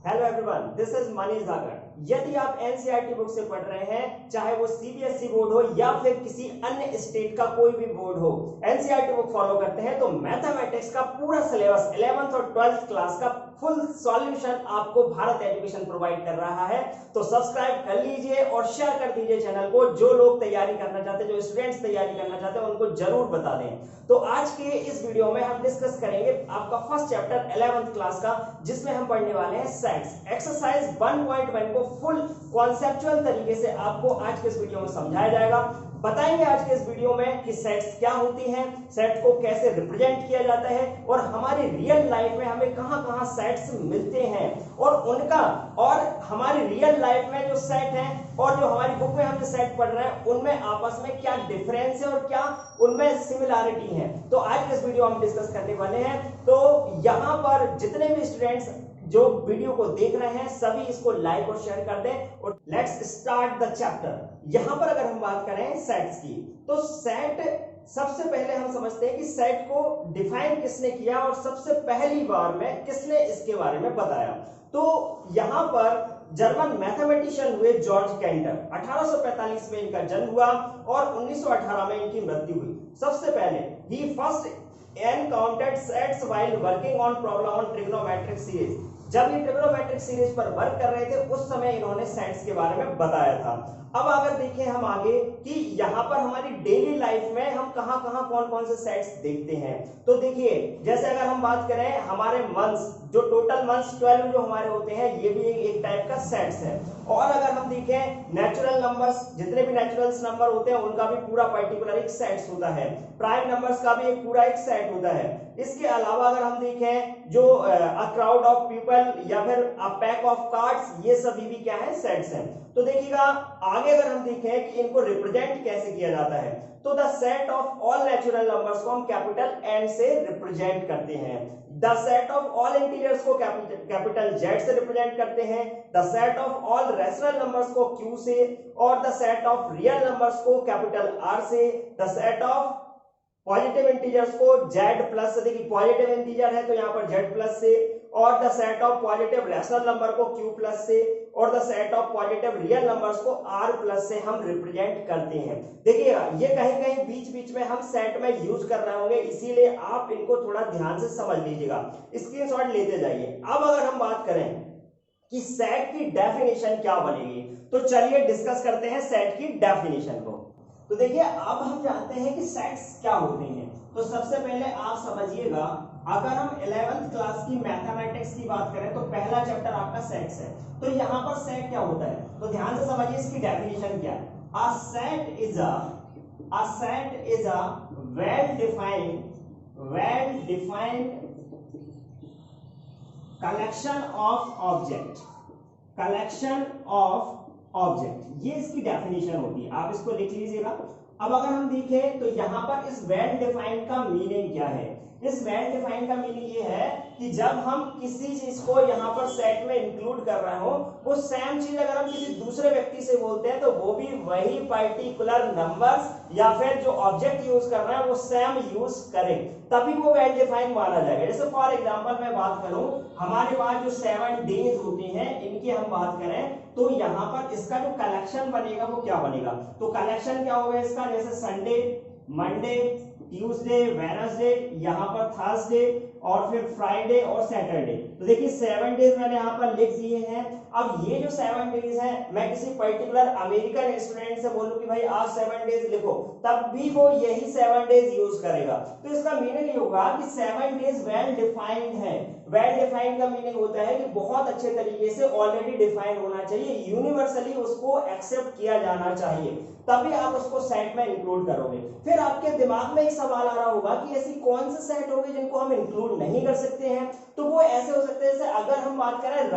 Hello everyone, this is Manish जागर। यदि आप एनसीईआरटी बुक से पढ़ रहे हैं, चाहे वो सीबीएसई बोर्ड हो या फिर किसी अन्य स्टेट का कोई भी बोर्ड हो, एनसीईआरटी बुक फॉलो करते हैं तो मैथमेटिक्स का पूरा सिलेबस 11th और 12th क्लास का फुल सॉल्यूशन आपको भारत एजुकेशन प्रोवाइड कर रहा है। तो सब्सक्राइब कर लीजिए और शेयर कर दीजिए चैनल को। जो लोग तैयारी करना चाहते हैं, जो स्टूडेंट्स तैयारी करना चाहते हैं, उनको जरूर बता दें। तो आज के इस वीडियो में हम डिस्कस करेंगे आपका फर्स्ट चैप्टर 11th क्लास का, जिसमें हम पढ़ने वाले हैं सेट्स। एक्सरसाइज 1.1 को फुल कॉन्सेप्चुअल तरीके से आपको आज के इस वीडियो में समझाया जाएगा। बताएंगे आज के इस वीडियो में कि सेट्स क्या होती हैं, सेट्स को कैसे रिप्रेजेंट किया जाता है और हमारी रियल लाइफ में हमें कहां-कहां सेट्स मिलते हैं और उनका और हमारी रियल लाइफ में जो सेट हैं और जो हमारी बुक में हम जो सेट पढ़ रहे हैं उनमें आपस में क्या डिफरेंस है और क्या उनमें सिमिलरिटी है। तो आज के इस वीडियो हम डिस्कस करने वाले हैं। तो यहां पर जितने भी स्टूडेंट्स जो वीडियो को देख रहे हैं सभी इसको लाइक और शेयर कर दें और लेट्स स्टार्ट द चैप्टर। यहां पर अगर हम बात करें सेट्स की, तो सेट सबसे पहले हम समझते हैं कि सेट को डिफाइन किसने किया और सबसे पहली बार में किसने इसके बारे में बताया। तो यहां पर जर्मन मैथमेटिशियन हुए जॉर्ज कैंटर। 1845 में इनका जन्म हुआ और 1918 में इनकी मृत्यु हुई। सबसे पहले ही first encountered sets while working on problem on trigonometric series. जब ये ट्रिग्नोमेट्रिक सीरीज पर वर्क कर रहे थे उस समय इन्होंने सेट्स के बारे में बताया था। अब अगर देखें हम आगे कि यहां पर हमारी डेली लाइफ में हम कहां-कहां कौन-कौन से सेट्स देखते हैं, तो देखिए जैसे अगर हम बात करें हमारे मंथ्स, जो टोटल मंथ्स 12 जो हमारे होते हैं, ये भी एक टाइप का सेट्स है। और अगर हम देखें नेचुरल नंबर्स, जितने भी नेचुरल नंबर होते हैं उनका भी पूरा पर्टिकुलर एक सेट्स होता है। प्राइम नंबर्स का भी एक पूरा एक सेट होता है। इसके अलावा अगर हम देखें जो अ क्राउड ऑफ पीपल या फिर अ पैक ऑफ कार्ड्स, ये सभी भी क्या है, सेट्स हैं। तो देखिएगा आगे अगर हम देखें कि इनको रिप्रेजेंट कैसे किया जाता है, तो the set of all natural numbers को हम कैपिटल एन से रिप्रेजेंट करते हैं। The set of all integers को कैपिटल जेड से रिप्रेजेंट करते हैं। The set of all rational numbers को क्यू से और the set of real numbers को कैपिटल आर से। The set of positive integers को जेड प्लस से, देखिए पॉजिटिव इंटीजर है तो यहाँ पर जेड प्लस से, और the set of positive rational number को क्यू प्लस से और the set of positive real numbers को आर प्लस से हम रिप्रेजेंट करते हैं। देखिएगा ये कहीं कहीं बीच बीच में हम सेट में यूज कर रहे होंगे, इसीलिए आप इनको थोड़ा ध्यान से समझ लीजिएगा, स्क्रीनशॉट लेते जाइए। अब अगर हम बात करें कि सेट की डेफिनेशन क्या बनेगी, तो चलिए डिस्कस करते हैं सेट की डेफिनेशन को। तो देखिए अब हम जानते हैं कि सेट्स क्या होते हैं। तो सबसे पहले आप समझिएगा, अगर हम 11th क्लास की मैथमेटिक्स की बात करें तो पहला चैप्टर आपका सेट्स है। तो यहाँ पर सेट क्या होता है, तो ध्यान से समझिए इसकी डेफिनेशन क्या है। A set is a well defined collection of object, ये इसकी डेफिनेशन होती है, आप इसको लिख लीजिएगा। अब अगर हम देखें तो यहां पर इस वेल डिफाइंड का मीनिंग क्या है। इस वेल डिफाइंड का मीनिंग ये है कि जब हम किसी चीज को यहां पर सेट में इंक्लूड कर रहे हो, वो सेम चीज अगर हम किसी दूसरे व्यक्ति से बोलते हैं तो वो भी वही पर्टिकुलर नंबर्स या फिर जो ऑब्जेक्ट यूज कर रहे हैं वो सेम यूज करे, तभी वो वेल डिफाइंड माना जाएगा। जैसे फॉर एग्जांपल मैं बात करूं, हमारे पास जो 7 डेज होते हैं इनकी हम बात करें तो यहां पर इसका जो कलेक्शन बनेगा वो क्या बनेगा, तो कलेक्शन क्या होगा इसका, जैसे संडे, मंडे, ट्यूसडे, वेडनेसडे, यहाँ पर थर्सडे और फिर फ्राइडे और सैटरडे। तो देखिए 7 डेज मैंने यहाँ पर लिख दिए हैं। अब ये जो 7 डेज हैं, मैं किसी पर्टिकुलर अमेरिकन स्टूडेंट से बोलूं कि भाई आज 7 डेज लिखो, तब भी वो यही 7 डेज यूज करेगा। तो इसका मीनिंग ये होगा कि 7 डेज वेल डिफाइंड है। वेल डिफाइंड का मीनिंग होता है कि बहुत अच्छे तरीके से ऑलरेडी डिफाइंड होना चाहिए, यूनिवर्सली उसको एक्सेप्ट किया जाना चाहिए, तभी आप उसको सेट में इंक्लूड करोगे। फिर आपके दिमाग में एक सवाल आ रहा होगा कि ऐसी कौन से सेट होंगे जिनको हम इंक्लूड नहीं कर सकते हैं। तो वो ऐसे हो सकते हैं, जैसे अगर हम बात करें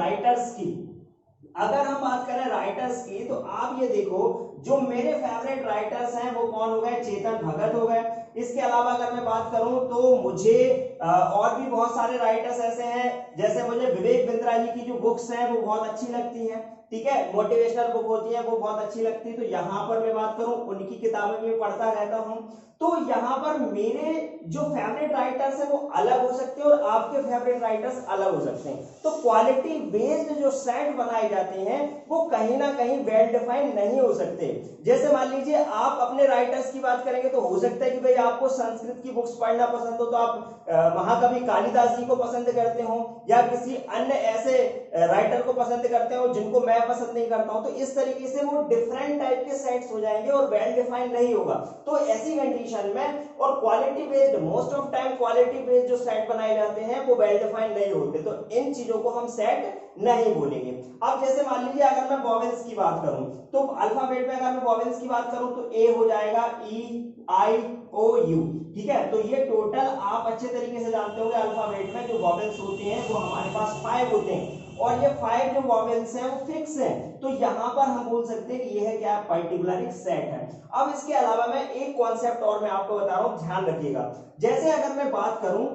राइटर्स की, तो आप ये देखो जो मेरे फेवरेट राइटर्स हैं वो कौन हो गए, चेतन भगत हो गए। इसके अलावा अगर मैं बात करूं तो मुझे और भी बहुत सारे राइटर्स ऐसे हैं, जैसे मुझे विवेक बिंद्रा जी की जो बुक्स हैं वो बहुत अच्छी लगती हैं, ठीक है, मोटिवेशनल बुक होती है वो बहुत अच्छी लगती है। तो यहाँ पर मैं बात करूं, उनकी किताबें भी पढ़ता रहता हूं। तो यहाँ पर मेरे जो फेवरेट राइटर्स हैं वो अलग हो सकते हैं और आपके फेवरेट राइटर्स अलग हो सकते हैं। तो क्वालिटी बेस्ड जो सेट बनाए जाते हैं वो कहीं ना कहीं वेल डिफाइंड नहीं हो सकते। जैसे मान लीजिए आप अपने राइटर्स की बात करेंगे तो हो सकता है कि भाई आपको संस्कृत की बुक्स पढ़ना पसंद हो तो आप महाकवि कालिदास जी को पसंद करते हो, या किसी अन्य ऐसे राइटर को पसंद करते हो जिनको मैं पसंद नहीं करता हूं। तो इस तरीके से वो डिफरेंट टाइप के सेट्स हो जाएंगे और वेल डिफाइंड नहीं होगा। तो ऐसी कंडीशन में, और quality based, most of time quality based जो सेट बनाए जाते हैं वो वेल डिफाइंड नहीं होते, तो इन चीजों को हम सेट नहीं बोलेंगे। अब जैसे मान लीजिए अगर मैं वॉवेल्स की बात करूं तो अल्फाबेट में अगर मैं वॉवेल्स की बात करूं तो ए हो जाएगा, ई, आई, ओ, यू, ठीक है। तो ये टोटल आप अच्छे तरीके से जानते होंगे अल्फाबेट में जो वॉवेल्स होते हैं वो हमारे पास 5 होते हैं, और ये 5 जो वॉवेल्स हैं वो फिक्स हैं। तो यहां पर हम बोल सकते हैं कि ये है क्या, पर्टिकुलर एक सेट है। अब इसके अलावा मैं एक कॉन्सेप्ट और मैं आपको बता रहा हूं, ध्यान रखिएगा। जैसे अगर मैं बात करूं,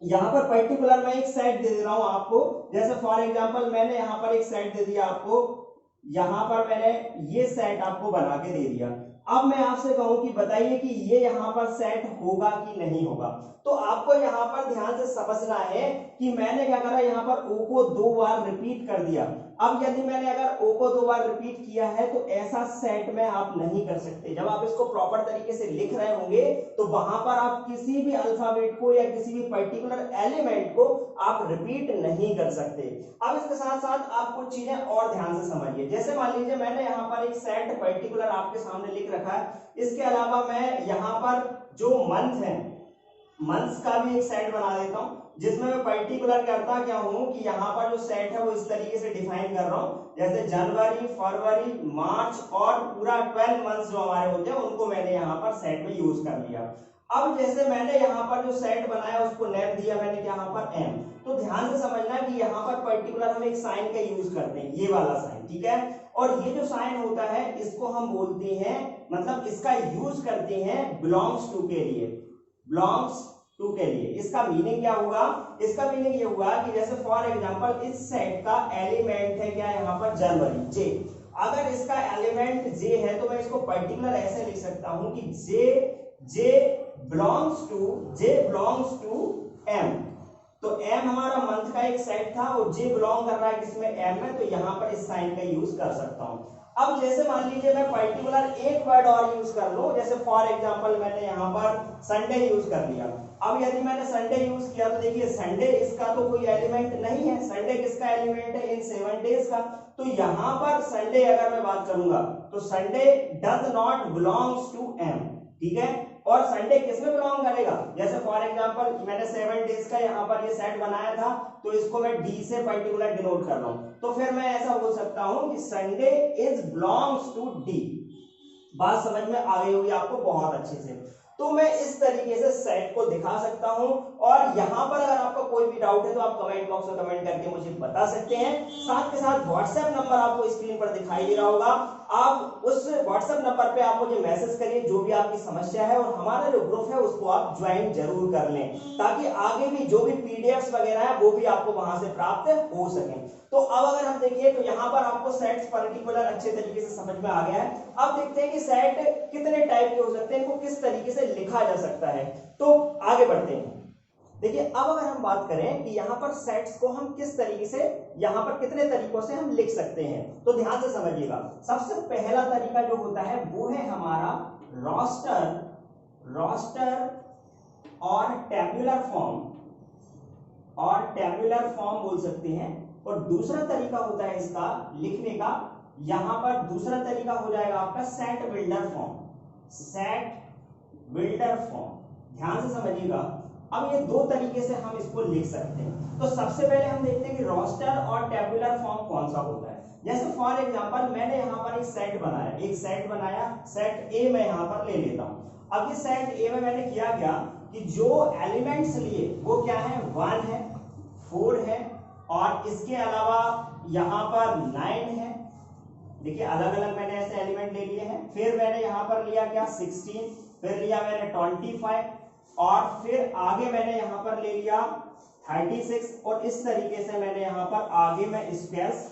यहां पर पर्टिकुलर मैं एक सेट दे दे रहा हूं आपको, जैसे फॉर एग्जांपल मैंने यहां पर एक सेट दे दिया आपको, यहां पर मैंने ये सेट आपको बना के दे दिया। अब मैं आपसे कहूं कि बताइए कि ये यहां पर सेट होगा कि नहीं होगा। तो आपको यहां पर ध्यान से समझना है कि मैंने क्या करा, यहां पर ओ को 2 बार रिपीट कर दिया। अब यदि मैंने अगर ओ को 2 बार रिपीट किया है तो ऐसा सेट में आप नहीं कर सकते। जब आप इसको प्रॉपर तरीके से लिख रहे होंगे तो वहां पर आप किसी भी अल्फाबेट को या किसी भी पर्टिकुलर एलिमेंट को आप रिपीट नहीं कर सकते। अब इसके साथ साथ आप कुछ चीजें और ध्यान से समझिए। जैसे मान लीजिए मैंने यहाँ पर एक सेट पर्टिकुलर आपके सामने लिख रखा है, इसके अलावा मैं यहाँ पर जो मंथ है, मंथ्स का भी एक सेट बना देता हूं, जिसमें मैं पर्टिकुलर करता क्या हूं कि यहाँ पर जो सेट है वो इस तरीके से डिफाइन कर रहा हूं, जैसे जनवरी, फरवरी, मार्च और पूरा 12 मंथ्स जो हमारे होते हैं उनको मैंने यहाँ पर सेट में यूज कर लिया। अब जैसे मैंने यहाँ पर जो सेट बनाया उसको नेम दिया मैंने यहाँ पर एम। तो ध्यान से समझना कि यहाँ पर पर्टिकुलर हम एक साइन का यूज करते हैं, ये वाला साइन, ठीक है। और ये जो साइन होता है इसको हम बोलते हैं, मतलब इसका यूज करते हैं बिलोंग्स टू के लिए, बिलोंग्स टू के लिए। इसका मीनिंग क्या होगा, इसका मीनिंग ये होगा कि जैसे फॉर एग्जांपल इस सेट का एलिमेंट है क्या, यहाँ पर जनवरी, जे। अगर इसका एलिमेंट जे है तो मैं इसको पर्टिकुलर ऐसे लिख सकता हूं कि जे बिलोंग्स टू एम। तो एम हमारा मंथ का एक सेट था और जे बिलोंग कर रहा है किसमें, एम में, तो यहां पर इस साइन का यूज कर सकता हूं। अब जैसे मान लीजिए मैं पर्टिकुलर एक वर्ड और यूज कर लूं, जैसे फॉर एग्जांपल मैंने यहां पर संडे यूज कर लिया। अब यदि मैंने संडे यूज किया तो देखिए संडे इसका तो कोई एलिमेंट नहीं है, संडे किसका एलिमेंट है, इन 7 डेज का। तो यहां पर संडे अगर मैं बात करूंगा तो Sunday does not belongs to M, ठीक है। और संडे किसमें बिलोंग करेगा, जैसे फॉर एग्जांपल मैंने 7 डेज का यहाँ पर ये सेट बनाया था तो इसको मैं डी से पर्टिकुलर डिनोट कर रहा हूं। तो फिर मैं ऐसा बोल सकता हूं कि Sunday is belongs to D. बात समझ में आ गई होगी आपको बहुत अच्छे से। तो मैं इस तरीके से सेट को दिखा सकता हूं, और यहां पर अगर आपका कोई भी डाउट है तो आप कमेंट बॉक्स में कमेंट करके मुझे बता सकते हैं। साथ के साथ व्हाट्सएप नंबर आपको स्क्रीन पर दिखाई दे रहा होगा, आप उस व्हाट्सएप नंबर पे आप मुझे मैसेज करिए जो भी आपकी समस्या है, और हमारा जो ग्रुप है उसको आप ज्वाइन जरूर कर लें, ताकि आगे भी जो भी पीडीएफ्स वगैरह है वो भी आपको वहां से प्राप्त हो सके। तो अब अगर हम देखिए तो यहाँ पर आपको सेट्स पर्टिकुलर अच्छे तरीके से समझ में आ गया है। अब देखते हैं कि सेट कितने टाइप के हो सकते हैं, इनको किस तरीके से लिखा जा सकता है। तो आगे बढ़ते हैं। देखिए अब अगर हम बात करें कि यहाँ पर सेट्स को हम किस तरीके से, यहाँ पर कितने तरीकों से हम लिख सकते हैं, तो ध्यान से समझिएगा। सबसे पहला तरीका जो होता है वो है हमारा रोस्टर और टेबुलर फॉर्म बोल सकते हैं। और दूसरा तरीका होता है इसका लिखने का, यहां पर दूसरा तरीका हो जाएगा आपका सेट बिल्डर फॉर्म। ध्यान से समझिएगा। अब ये 2 तरीके से हम इसको लिख सकते हैं। तो सबसे पहले हम देखते हैं कि रोस्टर और टेबुलर फॉर्म कौन सा होता है। जैसे फॉर एग्जांपल मैंने यहाँ पर एक सेट बनाया, सेट ए मैं यहाँ पर ले लेता हूँ। अब इस सेट ए में मैंने किया क्या कि जो एलिमेंट्स लिए वो क्या है, 1 है, 4 है, और इसके अलावा यहाँ पर 9 है। देखिए अलग अलग मैंने ऐसे एलिमेंट ले लिए हैं। फिर मैंने यहाँ पर लिया क्या 16, फिर लिया मैंने 25, और फिर आगे मैंने यहां पर ले लिया 36 और इस तरीके से मैंने यहां पर आगे मैं स्क्वायर्स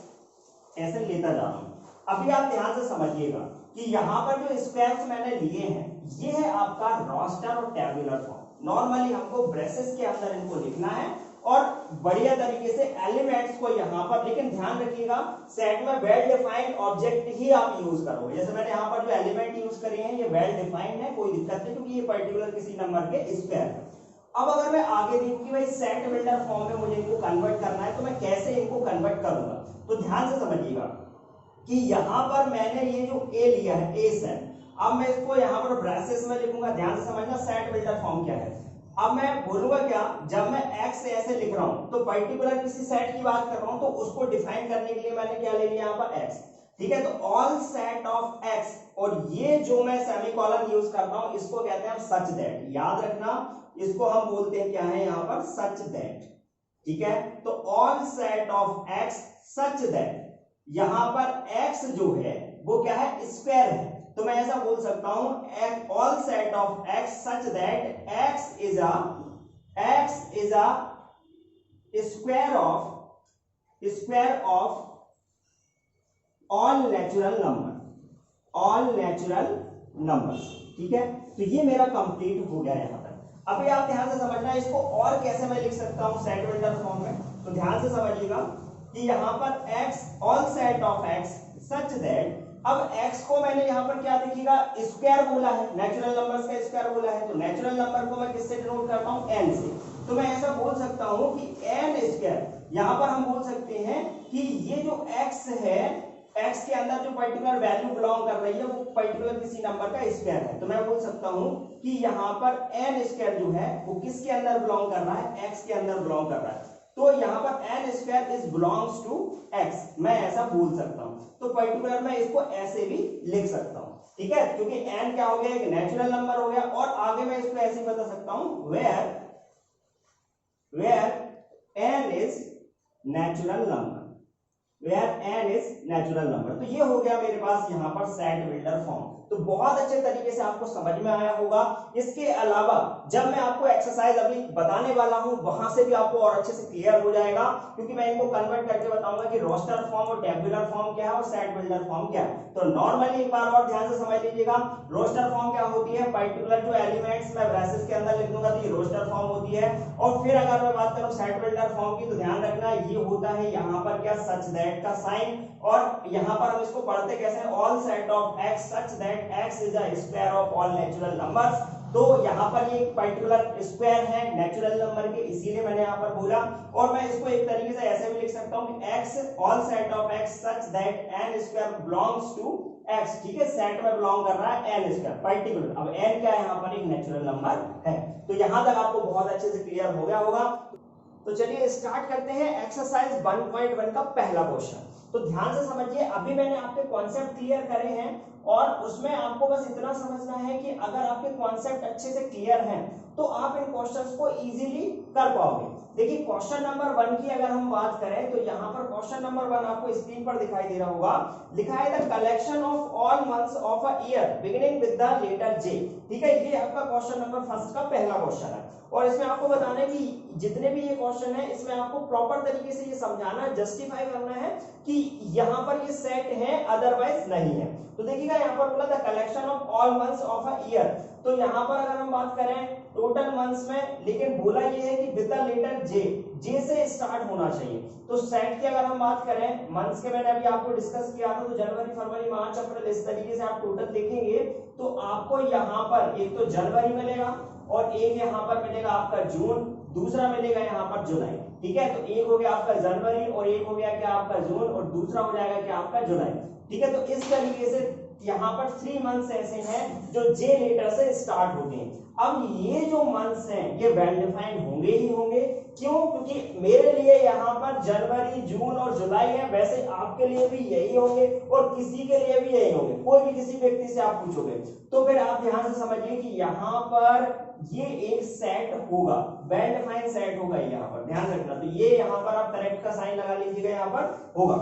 ऐसे लेता जा रहा हूं। अभी आप ध्यान से समझिएगा कि यहां पर जो स्क्वायर्स मैंने लिए हैं ये है आपका रोस्टर और टेबुलर फॉर्म। नॉर्मली हमको ब्रेसेस के अंदर इनको लिखना है और बढ़िया तरीके से एलिमेंट्स को यहां पर, लेकिन ध्यान रखिएगा सेट में वेल डिफाइंड ऑब्जेक्ट ही आप यूज करोगे। जैसे मैंने यहां पर जो एलिमेंट यूज करे हैं ये वेल डिफाइंड है, कोई दिक्कत नहीं, क्योंकि ये पर्टिकुलर किसी नंबर के स्क्वायर है। अब अगर मैं आगे देखूं कि भाई सेट बिल्डर फॉर्म में मुझे इनको कन्वर्ट करना है तो मैं कैसे इनको कन्वर्ट करूंगा, तो ध्यान से समझिएगा कि यहां पर मैंने ये जो ए लिया है ए सेट, अब मैं इसको यहां पर ब्रेसेस में लिखूंगा। ध्यान से समझना सेट बिल्डर फॉर्म क्या है। अब मैं बोलूंगा क्या, जब मैं x से ऐसे लिख रहा हूं तो पर्टिकुलर किसी सेट की बात कर रहा हूं तो उसको डिफाइन करने के लिए मैंने क्या ले लिया यहां पर x, ठीक है। तो ऑल सेट ऑफ x, और ये जो मैं सेमीकोलन यूज करता हूं इसको कहते हैं सच दैट, याद रखना इसको हम बोलते हैं क्या है यहां पर सच दैट, ठीक है। तो all set of x such that, यहां पर x जो है वो क्या है स्क्वायर है, तो मैं ऐसा बोल सकता हूं all set of x such that x is a square of all natural numbers, ठीक है। तो ये मेरा कंप्लीट हो गया यहां तक। अभी आप ध्यान से समझना इसको और कैसे मैं लिख सकता हूं सेट बिल्डर फॉर्म में, तो ध्यान से समझिएगा कि यहां पर x all set of x such that, अब x को मैंने यहां पर क्या देखिएगा स्क्वायर बोला है, नेचुरल नंबर्स का स्क्वायर बोला है, तो नेचुरल नंबर को मैं किससे डिनोट करता हूं n से, तो मैं ऐसा बोल सकता हूं कि n स्क्वायर, यहां पर हम बोल सकते हैं कि ये जो x है x के अंदर जो पर्टिकुलर वैल्यू बिलोंग कर रही है वो पर्टिकुलर किसी नंबर का स्क्वायर है, तो मैं बोल सकता हूं कि यहां पर n स्क्वायर जो है वो किसके अंदर बिलोंग कर रहा है x के अंदर बिलोंग कर रहा है, तो यहां पर n square is belongs to x, मैं ऐसा बोल सकता हूं। तो पर्टिकुलर मैं इसको ऐसे भी लिख सकता हूं, ठीक है, क्योंकि n क्या हो गया एक नेचुरल नंबर हो गया, और आगे मैं इसको ऐसे बता सकता हूं where n is natural number, तो ये हो गया मेरे पास यहां पर सेट बिल्डर फॉर्म। तो बहुत अच्छे तरीके से आपको समझ में आया होगा। इसके अलावा जब मैं आपको एक्सरसाइज अभी बताने वाला हूं वहां से भी आपको और अच्छे से क्लियर हो जाएगा, क्योंकि मैं इनको कन्वर्ट करके बताऊंगा कि रोस्टर फॉर्म और टेबुलर फॉर्म क्या है और सेट बिल्डर फॉर्म क्या है। तो नॉर्मली एक बार और ध्यान से समझ लीजिएगा, रोस्टर फॉर्म क्या होती है, पर्टिकुलर जो एलिमेंट्स मैं ब्रेसेस के अंदर लिख दूंगा तो ये रोस्टर फॉर्म होती है। और फिर अगर मैं बात करूं सेट बिल्डर फॉर्म की, तो ध्यान रखना ये होता है यहाँ पर क्या सच दैट का साइन, और यहाँ पर हम इसको पढ़ते कैसे, all set of x such that x is a square of all natural numbers. तो यहाँ पर ये पर्टिकुलर स्क्वायर है नेचुरल नंबर के, इसीलिए मैंने यहाँ पर बोला। और मैं इसको एक तरीके से ऐसे भी लिख सकता हूँ कि x all set of x such that n square belongs to x, ठीक है, सेट में बिलोंग कर रहा है n स्क्वायर पर्टिकुलर। अब n क्या है यहाँ पर एक नेचुरल नंबर है। तो यहाँ तक आपको बहुत अच्छे से क्लियर हो गया होगा। तो चलिए स्टार्ट करते हैं एक्सरसाइज 1.1 का पहला क्वेश्चन। तो ध्यान से समझिए, अभी मैंने आपके कॉन्सेप्ट क्लियर करे हैं और उसमें आपको बस इतना समझना है कि अगर आपके कॉन्सेप्ट अच्छे से क्लियर हैं तो आप इन क्वेश्चंस को इजीली कर पाओगे। देखिए क्वेश्चन नंबर 1 की अगर हम बात करें तो यहाँ पर क्वेश्चन नंबर 1 आपको स्क्रीन पर दिखाई दे रहा होगा, लिखा है the collection of all months of a year beginning with the letter J, ठीक है। ये आपका क्वेश्चन नंबर फर्स्ट का पहला क्वेश्चन है, और इसमें आपको बताना है कि जितने भी ये क्वेश्चन है इसमें आपको प्रॉपर तरीके से ये समझाना है, जस्टिफाई करना है कि यहाँ पर ये सेट है अदरवाइज नहीं है। तो देखिएगा यहाँ पर बोला था collection of all months of a year, तो यहाँ पर अगर हम बात करें टोटल मंथ्स में, लेकिन बोला ये है कि विद द लेटर जे से स्टार्ट होना चाहिए। तो सेट की अगर हम बात करें मंथ्स के, मैंने अभी आपको डिस्कस किया था, तो जनवरी फरवरी मार्च अप्रैल इस तरीके से आप टोटल देखेंगे तो आपको यहाँ पर एक तो जनवरी मिलेगा और एक यहाँ पर मिलेगा आपका जून, दूसरा मिलेगा यहाँ पर जुलाई, ठीक है। तो एक हो गया आपका जनवरी और एक हो गया क्या आपका जून और दूसरा हो जाएगा क्या आपका जुलाई, ठीक है। तो इस तरीके से यहाँ पर 3 मंथ्स ऐसे हैं जो जे लेटर से स्टार्ट होते हैं। अब ये जो मंथ्स हैं ये वेल डिफाइंड होंगे ही होंगे, क्यों, क्योंकि मेरे लिए यहाँ पर जनवरी जून और जुलाई है, वैसे आपके लिए भी यही होंगे और किसी के लिए भी यही होंगे, कोई भी किसी व्यक्ति से आप पूछोगे। तो फिर आप ध्यान से समझिए कि यहाँ पर ये एक सेट होगा, वेल डिफाइंड सेट होगा यहाँ पर, ध्यान रखना। तो ये यहाँ पर आप करेक्ट का साइन लगा लीजिएगा, यहाँ पर होगा।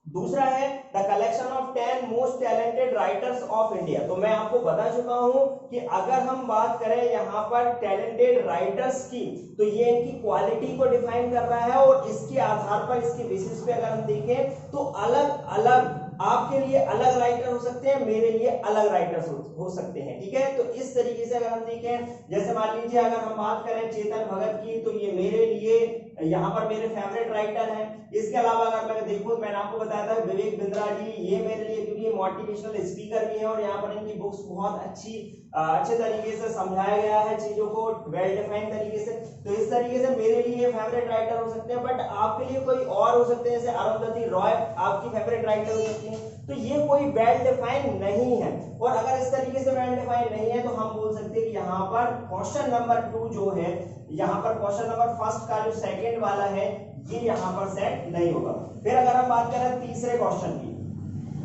दूसरा है the collection of 10 most talented writers of India. तो मैं आपको बता चुका हूं कि अगर हम बात करें यहां पर टैलेंटेड राइटर्स की, तो ये इनकी क्वालिटी को डिफाइन कर रहा है और इसके आधार पर, इसके बेसिस पे अगर हम देखें तो अलग अलग, आपके लिए अलग राइटर हो सकते हैं, मेरे लिए अलग राइटर्स हो सकते हैं। ठीक है, तो इस तरीके से अगर हम देखें, जैसे मान लीजिए अगर हम बात करें चेतन भगत की, तो ये मेरे लिए यहाँ पर मेरे फेवरेट राइटर हैं। इसके अलावा अगर मैं देखूं, मैंने आपको बताया था विवेक बिंद्रा जी, ये मेरे लिए, क्योंकि ये मोटिवेशनल स्पीकर भी हैं और यहाँ पर इनकी बुक्स बहुत अच्छे तरीके से समझाया गया है चीजों को, वेल डिफाइंड तरीके से। तो इस तरीके से मेरे लिए फेवरेट राइटर हो सकते हैं, बट आपके लिए कोई और हो सकते हैं, जैसे अरुंधति रॉय आपकी फेवरेट राइटर हो सकती है। तो ये कोई वेल डिफाइंड नहीं है, और अगर इस तरीके से वेल डिफाइंड नहीं है तो हम बोल सकते हैं कि यहाँ पर क्वेश्चन नंबर 2 जो है, यहाँ पर क्वेश्चन नंबर फर्स्ट का जो सेकंड वाला है, ये यहाँ पर सेट नहीं होगा। फिर अगर हम बात करें तीसरे क्वेश्चन की,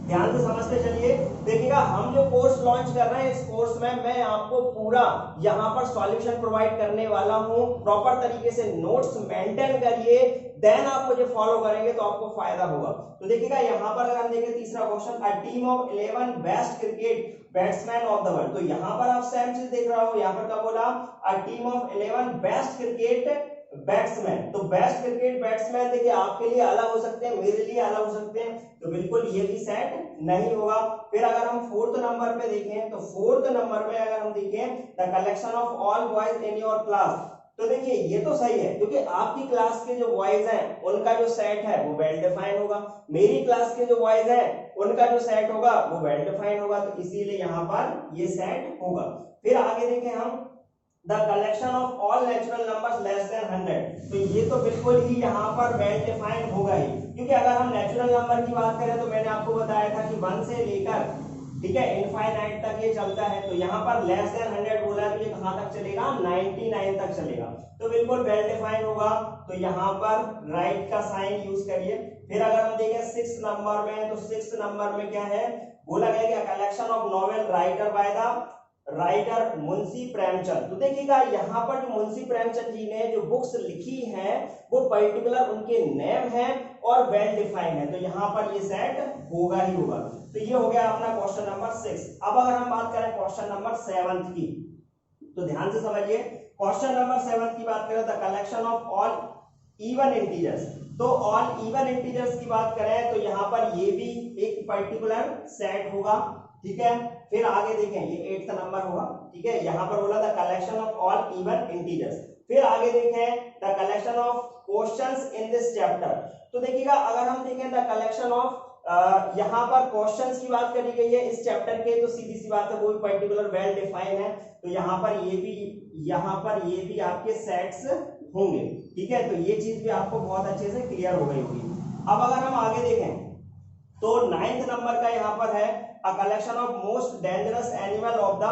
ध्यान से समझते चलिए, देखिएगा हम जो कोर्स लॉन्च कर रहे हैं, इस कोर्स में मैं आपको पूरा यहाँ पर सॉल्यूशन प्रोवाइड करने वाला हूँ। प्रॉपर तरीके से नोट्स मेंटेन करिए, देन आप मुझे फॉलो करेंगे तो आपको फायदा होगा। तो देखिएगा यहाँ पर अगर हम देखें तीसरा question, a team of 11 best cricket batsman of the world. तो यहाँ पर आप सेम चीज देख रहा हो, यहाँ पर क्या बोला, a team of 11 best cricket batsman. तो बेस्ट क्रिकेट बैट्समैन देखिए आपके लिए अलग हो सकते हैं, मेरे लिए अलग हो सकते हैं, तो बिल्कुल ये भी सेट नहीं होगा। फिर अगर हम फोर्थ नंबर पे देखें, तो फोर्थ नंबर पे अगर हम देखें the collection of all boys in your class. तो देखिए ये तो सही है, क्योंकि आपकी क्लास के जो बॉयज हैं उनका जो सेट है वो वेल डिफाइन होगा, मेरी क्लास के जो बॉयज हैं उनका जो सेट होगा वो वेल डिफाइन होगा, तो इसीलिए यहाँ पर ये सेट होगा। फिर आगे देखें हम the collection of all natural numbers less than 100। तो ये तो बिल्कुल ही यहाँ पर वेल डिफाइंड होगा ही, क्योंकि अगर हम नेचुरल नंबर की बात करें तो मैंने आपको बताया था कि 1 से लेकर, ठीक है, इनफाइनाइट तक ये चलता है। तो यहाँ पर लेस देन 100 बोला है, तो ये कहाँ तक चलेगा, 99 तक चलेगा, तो बिल्कुल वेल डिफाइंड होगा। तो यहाँ पर राइट का साइन यूज करिए। फिर अगर हम देखें 6 नंबर में, तो 6 नंबर में क्या है, बोला गया कि collection of novel writer by the writer Munshi Premchand. तो देखिएगा यहाँ पर जो मुंशी प्रेमचंद जी ने जो बुक्स लिखी हैं वो पर्टिकुलर उनके नेम है और वेल डिफाइंड है, तो यहाँ पर ये सेट होगा ही होगा। तो ये हो गया अपना क्वेश्चन नंबर 6। अब अगर हम बात करें क्वेश्चन नंबर 7 की, तो ध्यान से समझिए, क्वेश्चन नंबर 7 की बात करें the collection of all even integers. तो ऑल इवन इंटीजर्स की बात करें तो यहाँ पर ये भी एक पर्टिकुलर सेट होगा, ठीक है। फिर आगे देखें, ये 8th नंबर होगा, ठीक है, यहाँ पर बोला था collection of all even integers. फिर आगे देखें the collection of questions in this chapter. तो देखिएगा अगर हम देखें द कलेक्शन ऑफ, यहाँ पर क्वेश्चंस की बात करी गई है इस चैप्टर के, तो सीधी सी बात है वो पर्टिकुलर वेल डिफाइन है, तो यहाँ पर ये भी आपके सेट्स होंगे, ठीक है। तो ये चीज भी आपको बहुत अच्छे से क्लियर हो गई होगी। अब अगर हम आगे देखें तो 9th नंबर का यहाँ पर है a collection of most dangerous animal of the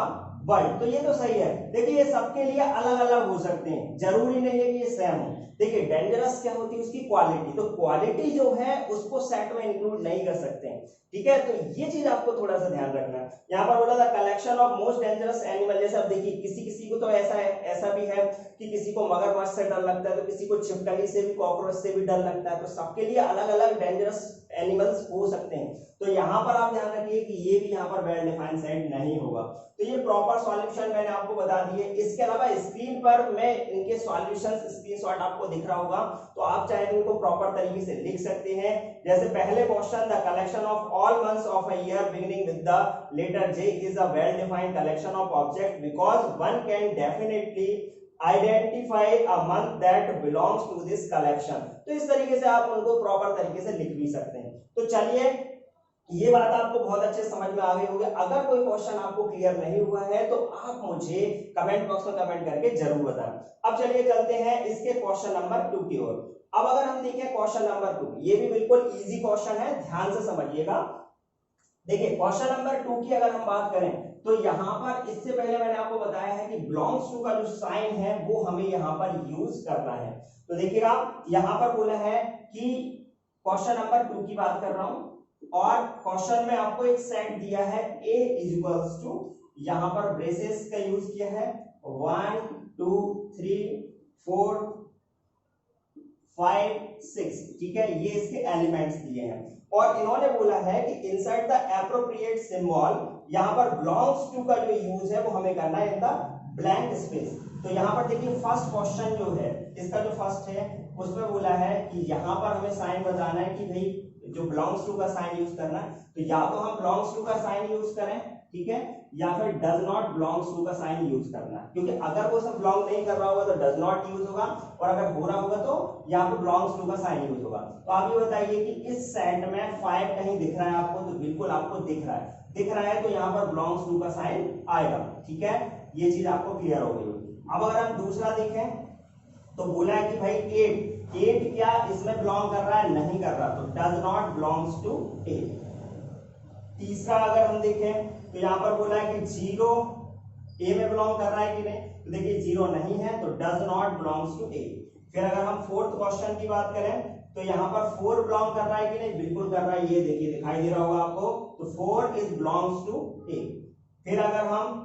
world. तो ये तो सही है, देखिए ये सबके लिए अलग अलग हो सकते हैं, जरूरी नहीं है कि ये सेम हो। देखिए डेंजरस क्या होती है, उसकी क्वालिटी, तो क्वालिटी जो है उसको सेट में इंक्लूड नहीं कर सकते हैं, ठीक है। तो ये चीज आपको थोड़ा सा ध्यान रखना है। यहाँ पर बोला था collection of most dangerous animal, जैसे अब देखिए किसी को तो ऐसा भी है कि किसी को मगरमच्छ से डर लगता है, तो किसी को छिपकली से भी, कॉकरोच से भी डर लगता है, तो सबके लिए अलग अलग डेंजरस एनिमल्स हो सकते हैं। तो यहाँ पर आप ध्यान रखिए कि ये भी यहाँ पर वेल डिफाइंड सेट नहीं होगा। तो ये प्रॉपर सॉल्यूशन मैंने आपको बता दिए। इसके अलावा स्क्रीन पर मैं इनके सॉल्यूशंस स्क्रीनशॉट आपको दिख रहा होगा, तो आप चाहे इनको प्रॉपर तरीके से लिख सकते हैं। जैसे पहले question, the collection of all months of a year beginning with the letter J is a well defined collection of object because one can definitely identify a month that belongs to this collection। तो इस तरीके से आप उनको proper तरीके से लिख भी सकते हैं। तो चलिए ये बात आपको बहुत अच्छे समझ में आ गई होगी। अगर कोई क्वेश्चन आपको क्लियर नहीं हुआ है तो आप मुझे कमेंट बॉक्स में कमेंट करके जरूर बताएं। अब चलिए चलते हैं इसके क्वेश्चन नंबर 2 की ओर। अब अगर हम देखें क्वेश्चन नंबर 2, ये भी बिल्कुल इजी क्वेश्चन है, ध्यान से समझिएगा। देखिए क्वेश्चन नंबर 2 की अगर हम बात करें तो यहाँ पर, इससे पहले मैंने आपको बताया है कि बिलोंग्स टू का जो साइन है वो हमें यहाँ पर यूज करना है। तो देखिएगा यहाँ पर बोला है कि क्वेश्चन नंबर 2 की बात कर रहा हूं, और क्वेश्चन में आपको एक सेट दिया है A इज इक्वल्स टू, यहाँ पर ब्रेसेस का यूज किया है 1 2 3 4 5 6, ठीक है, ये इसके एलिमेंट्स दिए हैं और इन्होंने बोला है कि इंसर्ट द एप्रोप्रिएट सिंबल, यहां पर बिलोंग्स टू का जो यूज है वो हमें करना है इन द ब्लैंक स्पेस। तो यहां पर देखिए फर्स्ट क्वेश्चन जो है इसका जो फर्स्ट है उसमें बोला है कि यहां पर हमें साइन बताना है कि भाई जो बिलोंग्स टू का साइन यूज करना है, तो या तो हम बिलोंग्स टू का साइन यूज करें, ठीक है, या फिर डज नॉट बिलोंग्स टू का साइन यूज करना है, क्योंकि अगर वो सब बिलोंग नहीं कर रहा होगा तो डज नॉट यूज होगा और अगर हो रहा होगा तो यहाँ पे बिलोंग्स टू का साइन यूज होगा। तो आप ये बताइए कि इस सेट में 5 कहीं दिख रहा है आपको, तो बिल्कुल आपको दिख रहा है, दिख रहा है तो यहाँ पर बिलोंग्स टू का साइन आएगा, ठीक है, ये चीज आपको क्लियर हो गई होगी। अब अगर हम दूसरा देखें तो बोला है कि भाई 8 क्या इसमें बिलोंग कर रहा है, नहीं कर रहा, तो डज नॉट बिलोंग्स टू 8। तीसरा अगर हम देखें तो यहां पर बोला है कि 0 ए में बिलोंग कर रहा है कि नहीं, तो देखिए 0 नहीं है तो डज नॉट बिलोंग्स टू ए। फिर अगर हम फोर्थ क्वेश्चन की बात करें तो यहाँ पर 4 बिलोंग कर रहा है कि नहीं, बिल्कुल कर रहा है, ये देखिए दिखाई दे रहा होगा आपको, तो 4 इज बिलोंग्स टू ए। फिर अगर हम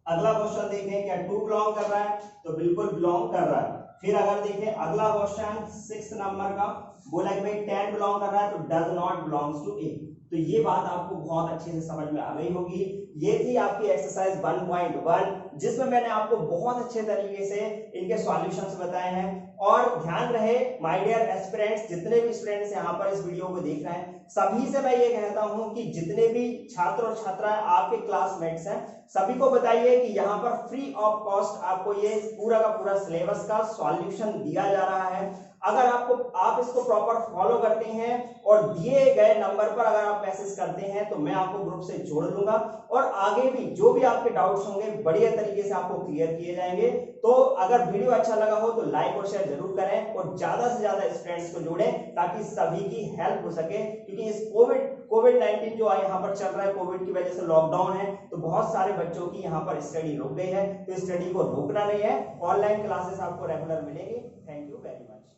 अगला क्वेश्चन देखें क्या 2 बिलोंग कर रहा है, तो बिल्कुल बिलोंग कर रहा है। फिर अगर देखें अगला क्वेश्चन 6 नंबर का, बोला कि भाई 10 बिलोंग कर रहा है तो डज नॉट बिलोंग्स टू ए। तो ये बात आपको बहुत अच्छे से समझ में आ गई होगी। ये थी आपकी एक्सरसाइज 1.1 जिसमें मैंने आपको बहुत अच्छे तरीके से इनके सॉल्यूशंस बताए हैं। और ध्यान रहे माय डियर एस्पिरेंट्स, जितने भी स्टूडेंट्स यहाँ पर इस वीडियो को देख रहे हैं सभी से मैं ये कहता हूं कि जितने भी छात्र और छात्राएं आपके क्लासमेट्स हैं सभी को बताइए कि यहाँ पर फ्री ऑफ कॉस्ट आपको ये पूरा का पूरा सिलेबस का सॉल्यूशन दिया जा रहा है। अगर आप इसको प्रॉपर फॉलो करते हैं और दिए गए नंबर पर अगर आप मैसेज करते हैं तो मैं आपको ग्रुप से जोड़ लूंगा और आगे भी जो भी आपके डाउट्स होंगे बढ़िया तरीके से आपको क्लियर किए जाएंगे। तो अगर वीडियो अच्छा लगा हो तो लाइक और शेयर जरूर करें और ज्यादा से ज्यादा स्टूडेंट्स को जोड़ें ताकि सभी की हेल्प हो सके, क्योंकि इस कोविड-19 जो यहाँ पर चल रहा है, कोविड की वजह से लॉकडाउन है, तो बहुत सारे बच्चों की यहाँ पर स्टडी रुक गई है, तो स्टडी को रोकना नहीं है। ऑनलाइन क्लासेस आपको रेगुलर मिलेंगी। Thank you very much.